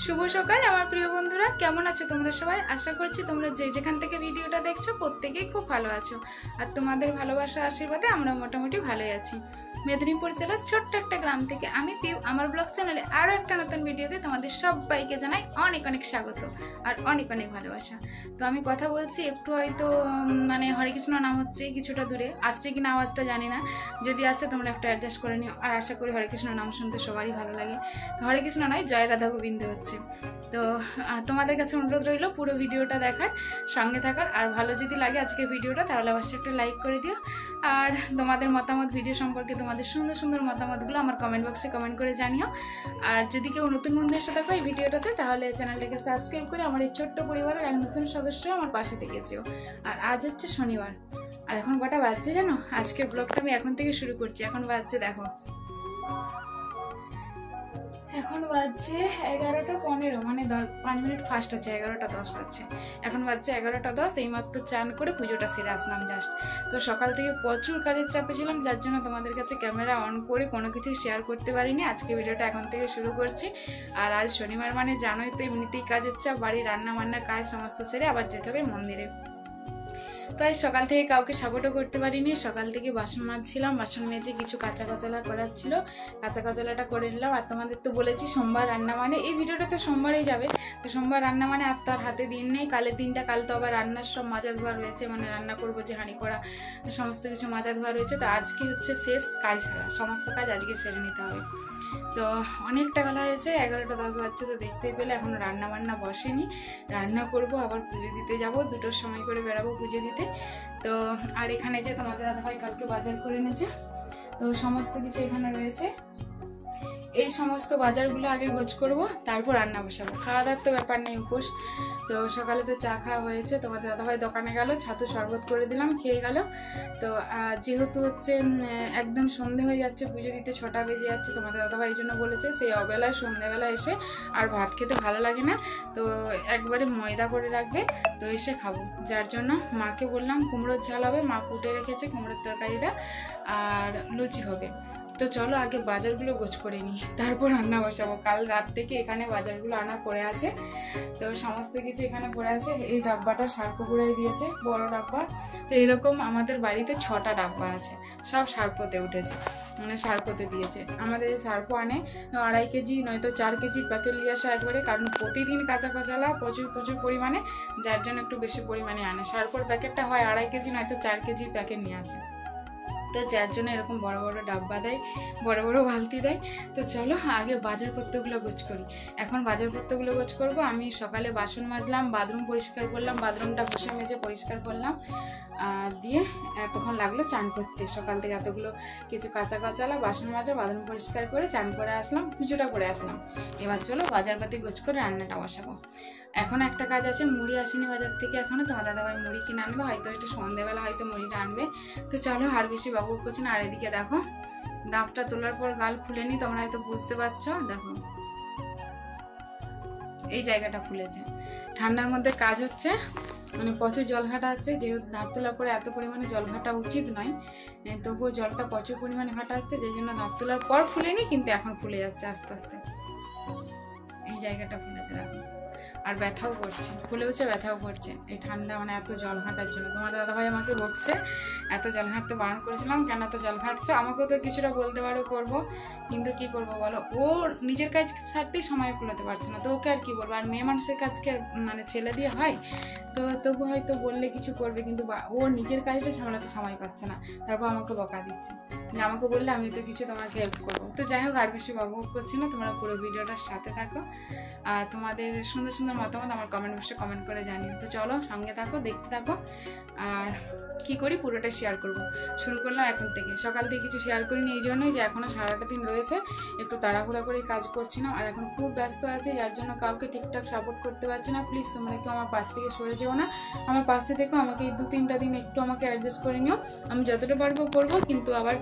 শুভ সকাল আমার প্রিয় বন্ধুরা, কেমন আছো তোমরা সবাই? আশা করছি তোমরা যে যেখান থেকে ভিডিওটা দেখছো প্রত্যেকেই খুব ভালো আছো। আর তোমাদের ভালোবাসা আশীর্বাদে আমরা মোটামুটি ভালোই আছি। মেদিনীপুর জেলার ছোট্ট একটা গ্রাম থেকে আমি পিউ আমার ব্লগ চ্যানেলে আরও একটা নতুন ভিডিওতে তোমাদের সবাইকে জানাই অনেক অনেক স্বাগত আর অনেক অনেক ভালোবাসা। তো আমি কথা বলছি একটু হয়তো মানে হরে কৃষ্ণ নাম হচ্ছে কিছুটা দূরে, আসছে কিনা আওয়াজটা জানি না, যদি আসে তোমরা একটু অ্যাডজাস্ট করে নিও। আর আশা করি হরে কৃষ্ণ নাম শুনতে সবারই ভালো লাগে। তো হরে কৃষ্ণ নয়, জয় রাধা গোবিন্দ হচ্ছে। তো তোমাদের কাছে অনুরোধ রইল পুরো ভিডিওটা দেখার, সঙ্গে থাকার। আর ভালো যদি লাগে আজকের ভিডিওটা তাহলে অবশ্যই একটা লাইক করে দিও। আর তোমাদের মতামত ভিডিও সম্পর্কে তোমাদের সুন্দর সুন্দর মতামতগুলো আমার কমেন্ট বক্সে কমেন্ট করে জানিও। আর যদি কেউ নতুন বন্ধু এসে থাকো এই ভিডিওটাতে তাহলে চ্যানেলটাকে সাবস্ক্রাইব করে আমার এই ছোট্ট পরিবারের এক নতুন সদস্য আমার পাশে থেকেছেও। আর আজ হচ্ছে শনিবার, আর এখন কটা বাজছে জানো? আজকের ব্লগটা আমি এখন থেকে শুরু করছি। এখন বাজছে দেখো, এখন বাজছে 11:15, মানে 5 মিনিট ফাস্ট আছে, 11:10 বাজছে। এখন বাজছে 11:10। এইমাত্র চান করে পুজোটা সেরে আসলাম জাস্ট। তো সকাল থেকে প্রচুর কাজের চাপে ছিলাম, যার জন্য তোমাদের কাছে ক্যামেরা অন করে কোনো কিছু শেয়ার করতে পারিনি। আজকে ভিডিওটা এখন থেকে শুরু করছি। আর আজ শনিবার মানে জানোই তো, এমনিতেই কাজের চাপ, বাড়ির রান্না বান্না কাজ সমস্ত সেরে আবার যেতে হবে মন্দিরে। তাই সকাল থেকে কাউকে সাপোর্টও করতে পারিনি। সকাল থেকে বাসন মাজছিলাম, বাসন মেজে কিছু কাঁচা কচলা করার ছিল, কাঁচা কচলাটা করে নিলাম। আর তোমাদের তো বলেছি সোমবার রান্না মানে, এই ভিডিওটা তো সোমবারেই যাবে, তো সোমবার রান্না মানে আর তো আর হাতে দিন নেই। কালের দিনটা, কাল তো আবার রান্নার সব মাজা ধোয়া রয়েছে, মানে রান্না করবো যে হাঁড়ি করা সমস্ত কিছু মাজা ধোয়া রয়েছে। তো আজকে হচ্ছে শেষ কাজ, সমস্ত কাজ আজকে সেরে নিতে হবে। তো অনেকটা বেলা হয়েছে, 11:10 বাজছে। তো দেখতেই পেলে এখনো রান্না বান্না বসেনি, রান্না করব, আবার পুজো দিতে যাব, 2টোর সময় করে বেরাবো পুজো দিতে। তো আর এখানে যে তোমাদের দাদাভাই কালকে বাজার করে এনেছে, তো সমস্ত কিছু এখানে রয়েছে। এই সমস্ত বাজারগুলো আগে গোছ করব, তারপর রান্না বসাবো। খাওয়া দাওয়ার তো ব্যাপার নেই, উপোস। তো সকালে তো চা খাওয়া হয়েছে, তোমাদের দাদাভাই দোকানে গেল, ছাতু শরবত করে দিলাম, খেয়ে গেল। তো যেহেতু হচ্ছে একদম সন্ধে হয়ে যাচ্ছে, পুজো দিতে 6টা বেজে যাচ্ছে, তোমাদের দাদাভাই এই জন্য বলেছে সেই অবেলায় সন্ধেবেলা এসে আর ভাত খেতে ভালো লাগে না, তো একবারে ময়দা করে রাখবে, তো এসে খাবো। যার জন্য মাকে বললাম কুমড়োর ঝাল হবে, মা কুটে রেখেছে কুমড়োর তরকারিটা, আর লুচি হবে। তো চলো আগে বাজারগুলো গোছ করে নিই, তারপর রান্না বসাবো। কাল রাত থেকে এখানে বাজারগুলো আনা পড়ে আছে, তো সমস্ত কিছু এখানে পড়ে আছে। এই ডাব্বাটা সার্প কুড়াই দিয়েছে, বড় ডাব্বা। তো এরকম আমাদের বাড়িতে 6টা ডাব্বা আছে, সব সার্পতে উঠেছে, মানে সার্পতে দিয়েছে। আমাদের সার্প আনে 2.5 কেজি নয়তো 4 কেজি প্যাকেট নিয়ে আসে একবারে, কারণ প্রতিদিন কাঁচা কচলা প্রচুর প্রচুর পরিমাণে, যার জন্য একটু বেশি পরিমাণে আনে। সার্পর প্যাকেটটা হয় 2.5 কেজি নয়তো 4 কেজির প্যাকেট নিয়ে আসে, তো যার জন্য এরকম বড় বড় ডাব্বা দেয়, বড় বড় বালতি দেয়। তো চলো আগে বাজারপত্রগুলো গোছ করি। এখন বাজারপত্রগুলো গোছ করবো। আমি সকালে বাসন মাজলাম, বাথরুম পরিষ্কার করলাম, বাথরুমটা ঘষে মেজে পরিষ্কার করলাম, দিয়ে তখন লাগলো চান করতে। সকাল থেকে এতগুলো কিছু কাঁচা কচলা, বাসন মাজা, বাথরুম পরিষ্কার করে চান করে আসলাম, পুজোটা করে আসলাম। এবার চলো বাজারপাতি গোছ করে রান্নাটা বসাবো। এখন একটা কাজ আছে, মুড়ি আসেনি বাজার থেকে এখনো, তোমার দাদাভাই মুড়ি কিনে আনবে, হয়তো এটা সন্ধ্যেবেলা হয়তো মুড়িটা আনবে। তো চলো আর বেশি বকবক করছি না। আর এদিকে দেখো দাঁতটা তোলার পর গাল ফুলেনি, তোমরা হয়তো বুঝতে পারছো, দেখো এই জায়গাটা ফুলেছে। ঠান্ডার মধ্যে কাজ হচ্ছে, মানে প্রচুর জল ঘাটা হচ্ছে, যেহেতু দাঁত তোলার পরে এত পরিমাণে জল ঘাটা উচিত নয়, তবুও জলটা প্রচুর পরিমাণে ঘাটা হচ্ছে, যেই জন্য দাঁত তোলার পর ফুলেনি, কিন্তু এখন ফুলে যাচ্ছে আস্তে আস্তে। এই জায়গাটা ফুলেছে দেখো, আর ব্যথাও করছে, ফুলেওছে ব্যথাও করছে এই ঠান্ডা, মানে এত জল ঘাটার জন্য। তোমার দাদাভাই আমাকে বকছে, এত জল ঘাটতে বারণ করেছিলাম, কেন এত জল ঘাটছো? আমাকেও তো কিছুটা বলতে পারো, করবো, কিন্তু কি করবো বলো, ও নিজের কাজ ছাড়তেই সময় কুলোতে পারছে না, তো ওকে আর কি বলবো। আর মেয়ে মানুষের কাজকে মানে ছেলে দিয়ে হয়, তো তবু হয়তো বললে কিছু করবে, কিন্তু ও নিজের কাজটা সামলাতে সময় পাচ্ছে না, তারপর আমাকে বকা দিচ্ছে যে আমাকে বললে আমি তো কিছু তোমাকে হেল্প করবো। তো যাই হোক আর বেশি বকবক করছি না, তোমরা পুরো ভিডিওটার সাথে থাকো, আর তোমাদের সুন্দর সুন্দর মতামত আমার কমেন্ট বক্সে কমেন্ট করে জানিও। তো চলো সঙ্গে থাকো, দেখতে থাকো, আর কি করি পুরোটা শেয়ার করব। শুরু করলাম এখন থেকে, সকাল থেকে কিছু শেয়ার করিনি এই জন্যই যে এখনও সারাটা দিন রয়েছে, একটু তাড়াহুড়া করে কাজ করছি না, আর এখন খুব ব্যস্ত আছে, যার জন্য কাউকে ঠিকঠাক সাপোর্ট করতে পারছি না। প্লিজ তোমরা কেউ আমার পাশ থেকে সরে যেও না, আমার পাশে থেকেও, আমাকে এই 2-3টা দিন একটু আমাকে অ্যাডজাস্ট করে নিও। আমি যতটা পারবো করবো, কিন্তু আবার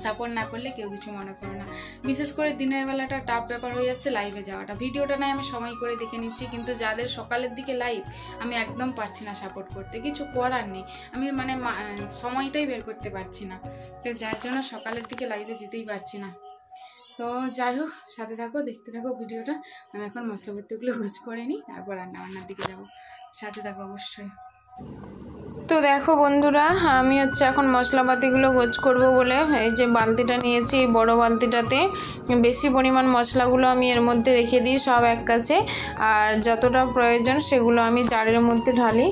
সাপোর্ট না করলে কেউ কিছু মনে করো না। বিশেষ করে দিনের বেলাটা টাফ ব্যাপার হয়ে যাচ্ছে লাইভে যাওয়াটা। ভিডিওটা নয় আমি সময় করে দেখে নিচ্ছি, কিন্তু যাদের সকালের দিকে লাইভ, আমি একদম পারছি না সাপোর্ট করতে, কিছু করার নেই, আমি মানে সময়টাই বের করতে পারছি না, তো যার জন্য সকালের দিকে লাইভে যেতেই পারছি না। তো যাই হোক, সাথে থাকো, দেখতে থাকো ভিডিওটা। আমি এখন মশলাপাতিগুলো গোছ করে নিই, তারপর রান্নাবান্নার দিকে যাবো। সাথে থাকো অবশ্যই। তো দেখো বন্ধুরা, আমি এখন মশলাপাতিগুলো গোছ করব বলে এই যে বালতিটা নিয়েছি, এই বড়ো বালতিটাতে বেশি পরিমাণ মশলাগুলো আমি এর মধ্যে রেখে দিই সব এক কাছে, আর যতটা প্রয়োজন সেগুলো আমি জারের মধ্যে ঢালি।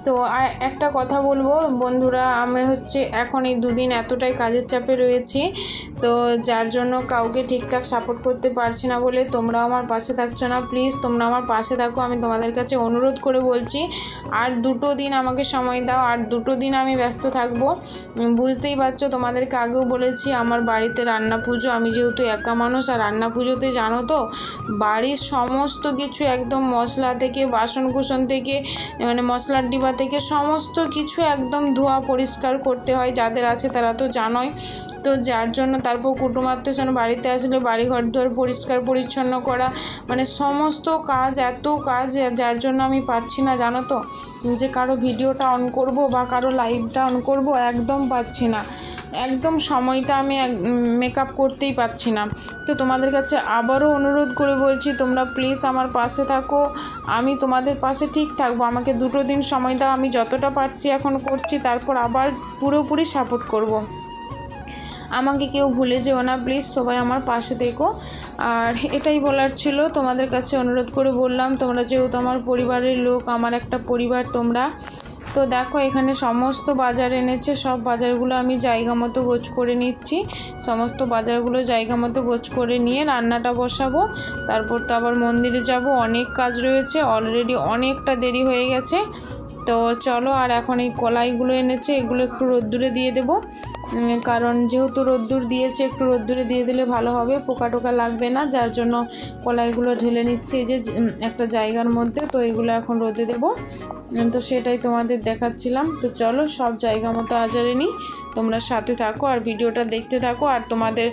তো আর একটা কথা বলবো বন্ধুরা, আমি এখন এই দুদিন এতটাই কাজের চাপে রয়েছি, তো যার জন্য কাউকে ঠিকঠাক সাপোর্ট করতে পারছি না বলে তোমরাও আমার পাশে থাকছো না। প্লিজ তোমরা আমার পাশে থাকো, আমি তোমাদের কাছে অনুরোধ করে বলছি। আর 2 দিন আমাকে সময় দাও, আর 2 দিন আমি ব্যস্ত থাকবো। বুঝতেই পারছো, তোমাদেরকে আগেও বলেছি আমার বাড়িতে রান্না পুজো, আমি যেহেতু একা মানুষ, আর রান্না পুজোতে জানো তো বাড়ির সমস্ত কিছু একদম মশলা থেকে বাসনকুসন থেকে মানে মশলার ডিবা থেকে সমস্ত কিছু একদম ধোয়া পরিষ্কার করতে হয়, যাদের আছে তারা তো জানোই। তো যার জন্য তারপর কুটুমাত্মীয়জন বাড়িতে আসলে বাড়িঘর দুয়ার পরিষ্কার পরিচ্ছন্ন করা, মানে সমস্ত কাজ, এত কাজ, যার জন্য আমি পারছি না জানো তো যে কারো ভিডিওটা অন করব বা কারো লাইভটা অন করব, একদম পাচ্ছি না, একদম সময়টা আমি মেকআপ করতেই পারছি না। তো তোমাদের কাছে আবারও অনুরোধ করে বলছি, তোমরা প্লিজ আমার পাশে থাকো, আমি তোমাদের পাশে ঠিক থাকবো। আমাকে 2 দিন সময় দাও, আমি যতটা পারছি এখন করছি, তারপর আবার পুরোপুরি সাপোর্ট করব। আমাকে কেউ ভুলে যেও না প্লিজ, সবাই আমার পাশে থেকো। আর এটাই বলার ছিল, তোমাদের কাছে অনুরোধ করে বললাম, তোমরা যেহেতু আমার পরিবারের লোক, আমার একটা পরিবার তোমরা। তো দেখো এখানে সমস্ত বাজার এনেছে, সব বাজারগুলো আমি জায়গা মতো গোছ করে নিচ্ছি। সমস্ত বাজারগুলো জায়গা মতো গোছ করে নিয়ে রান্নাটা বসাবো, তারপর তো আবার মন্দিরে যাব, অনেক কাজ রয়েছে, অলরেডি অনেকটা দেরি হয়ে গেছে। তো চলো, আর এখন এই কলাইগুলো এনেছে, এগুলো একটু রোদ্দুরে দিয়ে দেবো, কারণ যেহেতু রোদ্দুর দিয়েছে একটু রোদ্দুরে দিয়ে দিলে ভালো হবে, পোকা টোকা লাগবে না, যার জন্য কলাইগুলো ঢেলে নিচ্ছে এই যে একটা জায়গার মধ্যে। তো এগুলো এখন রোদে দেবো, তো সেটাই তোমাদের দেখাচ্ছিলাম। তো চলো সব জায়গা মতো আজারে নিই, তোমরা সাথে থাকো আর ভিডিওটা দেখতে থাকো, আর তোমাদের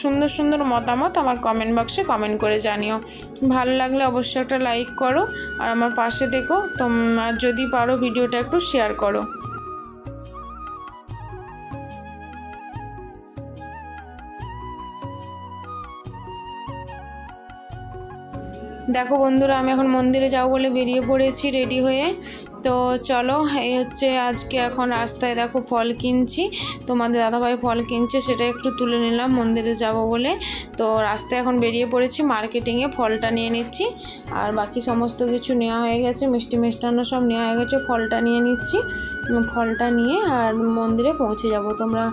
সুন্দর সুন্দর মতামত আমার কমেন্ট বক্সে কমেন্ট করে জানিও। ভালো লাগলে অবশ্যই একটা লাইক করো, আর আমার পাশে দেখো, তোমার যদি পারো ভিডিওটা একটু শেয়ার করো। দেখো বন্ধুরা, আমি এখন মন্দিরে যাবো বলে বেরিয়ে পড়েছি রেডি হয়ে। তো চলো, এই আজকে এখন রাস্তায় দেখো ফল কিনছি, তোমাদের দাদাভাই ফল কিনছে, সেটা একটু তুলে নিলাম মন্দিরে যাব বলে। তো রাস্তায় এখন বেরিয়ে পড়েছি, মার্কেটিংয়ে ফলটা নিয়ে নিচ্ছি, আর বাকি সমস্ত কিছু নেওয়া হয়ে গেছে, মিষ্টি মিষ্টান্ন সব নেওয়া হয়ে গেছে, ফলটা নিয়ে নিচ্ছি, ফলটা নিয়ে আর মন্দিরে পৌঁছে যাব। তোমরা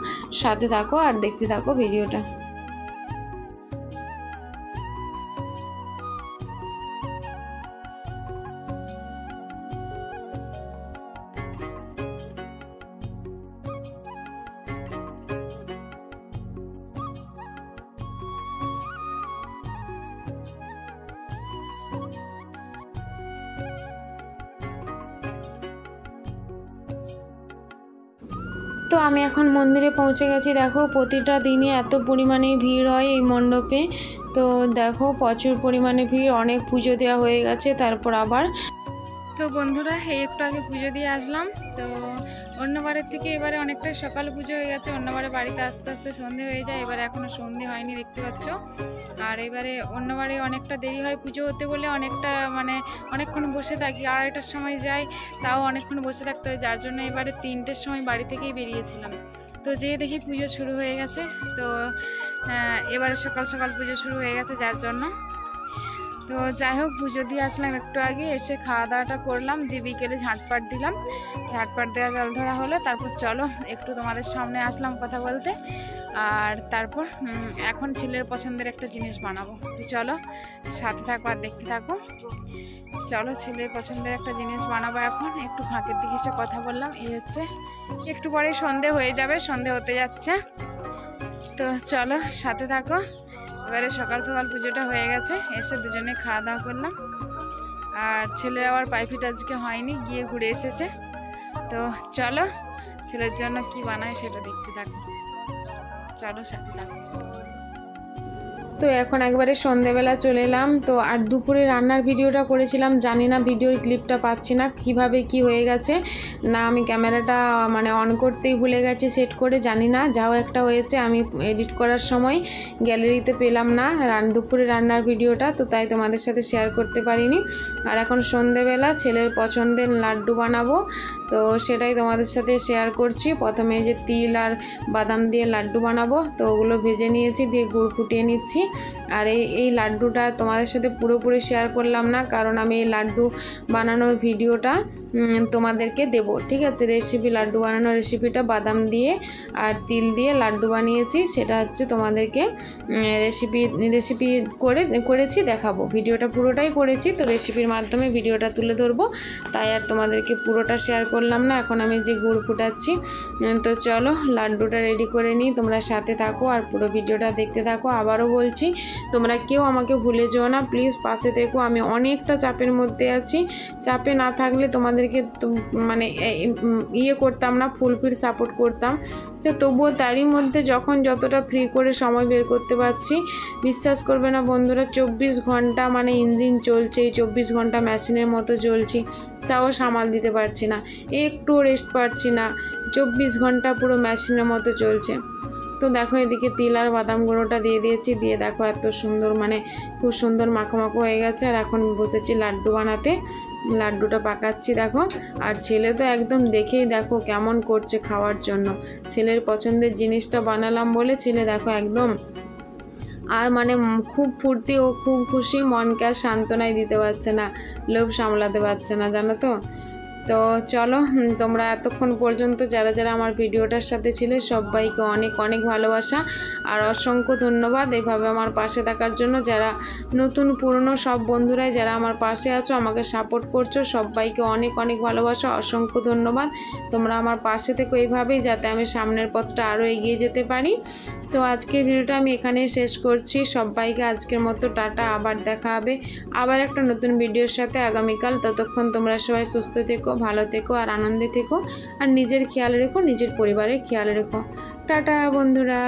সাথে থাকো আর দেখতে থাকো ভিডিওটা। তো আমি এখন মন্দিরে পৌঁছে গেছি। দেখো প্রতিটা দিনই এত পরিমাণে ভিড় হয় এই মণ্ডপে, তো দেখো প্রচুর পরিমাণে ভিড়, অনেক পুজো দেওয়া হয়ে গেছে তারপর আবার। তো বন্ধুরা, এই একটু আগে পুজো দিয়ে আসলাম। তো অন্যবারের থেকে এবারে অনেকটাই সকাল পুজো হয়ে গেছে, অন্যবারে বাড়িতে আস্তে আস্তে সন্ধে হয়ে যায়, এবারে এখনও সন্ধে হয়নি দেখতে পাচ্ছ। আর এবারে অন্যবারে অনেকটা দেরি হয় পুজো হতে বলে, অনেকটা মানে অনেকক্ষণ বসে থাকি, 2:30টার সময় যাই, তাও অনেকক্ষণ বসে থাকতে হয়, যার জন্য এবারে 3টের সময় বাড়ি থেকেই বেরিয়েছিলাম। তো যেয়ে দেখি পুজো শুরু হয়ে গেছে, তো এবারে সকাল সকাল পুজো শুরু হয়ে গেছে, যার জন্য। তো যাই হোক, পুজো দিয়ে আসলাম একটু আগে, এসে খাওয়া দাওয়াটা করলাম, দিয়ে বিকেলে ঝাঁটপাট দিলাম, ঝাঁটপাট দেওয়া জল ধরা হলো, তারপর চলো একটু তোমাদের সামনে আসলাম কথা বলতে। আর তারপর এখন ছেলের পছন্দের একটা জিনিস বানাবো, তো চলো সাথে থাকো আর দেখতে থাকো। চলো ছেলের পছন্দের একটা জিনিস বানাবো, এখন একটু ফাঁকের দিকে এসে কথা বললাম। এই একটু পরে সন্ধে হয়ে যাবে, সন্ধে হতে যাচ্ছে, তো চলো সাথে থাকো। এবারে সকাল সকাল পুজোটা হয়ে গেছে, এসে দুজনে খাওয়া দাওয়া করলাম, আর ছেলের আবার পাইফিট আজকে হয়নি, গিয়ে ঘুরে এসেছে। তো চলো ছেলের জন্য কি বানায় সেটা দেখতে থাকো, চলো সাথে থাকো। তো এখন একবারে সন্ধেবেলা চলে এলাম। তো আর দুপুরে রান্নার ভিডিওটা করেছিলাম, জানি না ভিডিওর ক্লিপটা পাচ্ছি না কিভাবে কি হয়ে গেছে, না আমি ক্যামেরাটা মানে অন করতেই ভুলে গেছি সেট করে, জানি না, যাও একটা হয়েছে। আমি এডিট করার সময় গ্যালারিতে পেলাম না দুপুরে রান্নার ভিডিওটা, তো তাই তোমাদের সাথে শেয়ার করতে পারিনি। আর এখন সন্ধেবেলা ছেলের পছন্দের লাড্ডু বানাবো, তো সেটাই তোমাদের সাথে শেয়ার করছি। প্রথমে যে তিল আর বাদাম দিয়ে লাড্ডু বানাবো, তো ওগুলো ভেজে নিয়েছি, দিয়ে গুড় ফুটিয়ে নিচ্ছি। আর এই লাড্ডুটা তোমাদের সাথে পুরোপুরি শেয়ার করলাম না, কারণ আমি এই লাড্ডু বানানোর ভিডিওটা তোমাদেরকে দেব, ঠিক আছে। লাড্ডু বানানোর রেসিপিটা বাদাম দিয়ে আর তিল দিয়ে লাড্ডু বানিয়েছি, সেটা হচ্ছে তোমাদেরকে রেসিপি করেছি দেখাবো। ভিডিওটা পুরোটাই করেছি, তো রেসিপির মাধ্যমে ভিডিওটা তুলে ধরবো, তাই আর তোমাদেরকে পুরোটা শেয়ার করলাম না। এখন আমি যে গুড় ফুটাচ্ছি, তো চলো লাড্ডুটা রেডি করে নিই, তোমরা সাথে থাকো আর পুরো ভিডিওটা দেখতে থাকো। আবারও বলছি, তোমরা কেউ আমাকে ভুলে যেও না, প্লিজ পাশে থেকো। আমি অনেকটা চাপের মধ্যে আছি, চাপে না থাকলে তোমাদেরকে মানে করতাম না, ফুলফিল সাপোর্ট করতাম। তো তবুও তারই মধ্যে যখন যতটা ফ্রি করে সময় বের করতে পারছি, বিশ্বাস করবে না বন্ধুরা, 24 ঘন্টা মানে ইঞ্জিন চলছে, 24 ঘন্টা মেশিনের মতো চলছি, তাও সামাল দিতে পারছি না, একটু রেস্ট পাচ্ছি না, 24 ঘন্টা পুরো মেশিনের মতো চলছে। তো দেখো এদিকে তিল আর বাদাম গুঁড়োটা দিয়ে দিয়েছি, দিয়ে দেখো এত সুন্দর মানে খুব সুন্দর মাখো হয়ে গেছে। আর এখন বসেছি লাড্ডু বানাতে, লাড্ডুটা পাকাচ্ছি দেখো। আর ছেলে তো একদম দেখেই দেখো কেমন করছে খাওয়ার জন্য, ছেলের পছন্দের জিনিসটা বানালাম বলে ছেলে দেখো একদম আর মানে খুব ফুর্তি ও খুব খুশি, মনকে আর সান্ত্বনাই দিতে পারছে না, লোভ সামলাতে পারছে না, জানো তো। তো চলো, তোমরা এতক্ষণ পর্যন্ত যারা যারা আমার ভিডিওটার সাথে ছিলে সবাইকে অনেক অনেক ভালোবাসা আর অসংখ্য ধন্যবাদ এভাবে আমার পাশে থাকার জন্য। যারা নতুন পুরনো সব বন্ধুরাই যারা আমার পাশে আছো, আমাকে সাপোর্ট করছো, সবাইকে অনেক অনেক ভালোবাসা, অসংখ্য ধন্যবাদ। তোমরা আমার পাশে থেকো এইভাবেই, যাতে আমি সামনের পথটা আরও এগিয়ে যেতে পারি। তো আজকের ভিডিওটা আমি এখানেই শেষ করছি। সবাইকে আজকের মতো টাটা, আবার দেখা হবে আবার একটা নতুন ভিডিওর সাথে আগামীকাল। ততক্ষণ তোমরা সবাই সুস্থ থেকো, ভালো থেকো আর আনন্দে থেকো, আর নিজের খেয়াল রেখো, নিজের পরিবারের খেয়াল রেখো। টাটা বন্ধুরা।